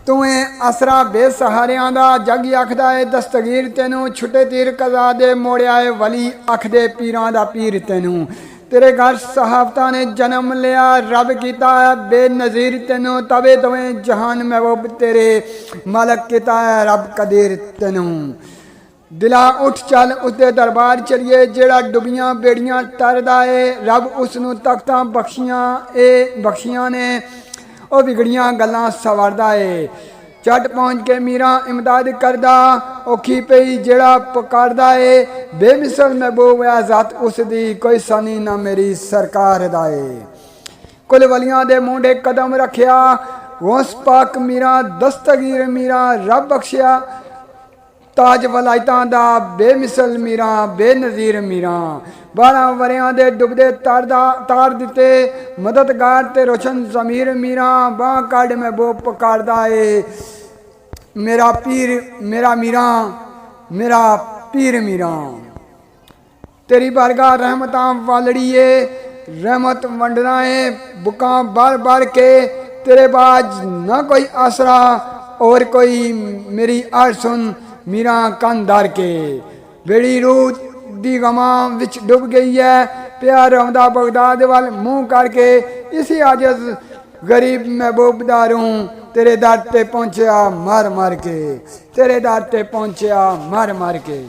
ਤੂੰ ਆਸਰਾ ਬੇਸਹਾਰਿਆਂ ਦਾ ਜੱਗ ਆਖਦਾ ਏ ਦਸਤਗੀਰ ਤੈਨੂੰ ਛੁੱਟੇ ਤੀਰ ਕਜ਼ਾ ਦੇ ਮੋੜਿਆ ਏ ਵਲੀ ਆਖਦੇ ਪੀਰਾਂ ਦਾ ਪੀਰ ਤੈਨੂੰ तेरे घर सहाबता ने जन्म लिया रब किता है बेनज़ीर तेनू तवे तवे जहान महबूब तेरे मालक किता है रब कदीर तेनू दिला उठ चल उसके दरबार चलिए जेड़ा डुबियां बेड़ियां तरदा है रब उसनू तख्तां बख्शियां ने ओ बिगड़ियां गल्लां सवारदा है झट पहुँच के मीरा इमदाद करदा औखी पई जेड़ा पकारदा है बेमिसल महबूब है ज़ात उसदी कोई सनी ना मेरी सरकार दा है कुल वलियां दे मुंडे कदम रखिया गौस पाक मीरा दस्तगीर मीरा रब बख्शिया ताज वलायतां दा बेमिसल मीरा बेनज़ीर मीरा 12 वरियां दे डुबदे तार दिते मददगार ते रोशन ज़मीर मीरा बां काढ़ महबूब पकारदा है मेरा पीर मेरा मीरा मेरा पीर मीरा तेरी बारगाह रहमतां वालड़िए रहमत वंडना है बुकां बार बार के तेरे बाज ना कोई आसरा और कोई मेरी आड़ सुन मीरा कानदार के बेड़ी रूह दी गमा विच डुब गई है प्यार रौंदा बगदाद वाल मुँह करके इसी आजज गरीब महबूब दारूं तेरे दर ते पहुँचा मार मार के तेरे दर ते पहुँचा मार मार के।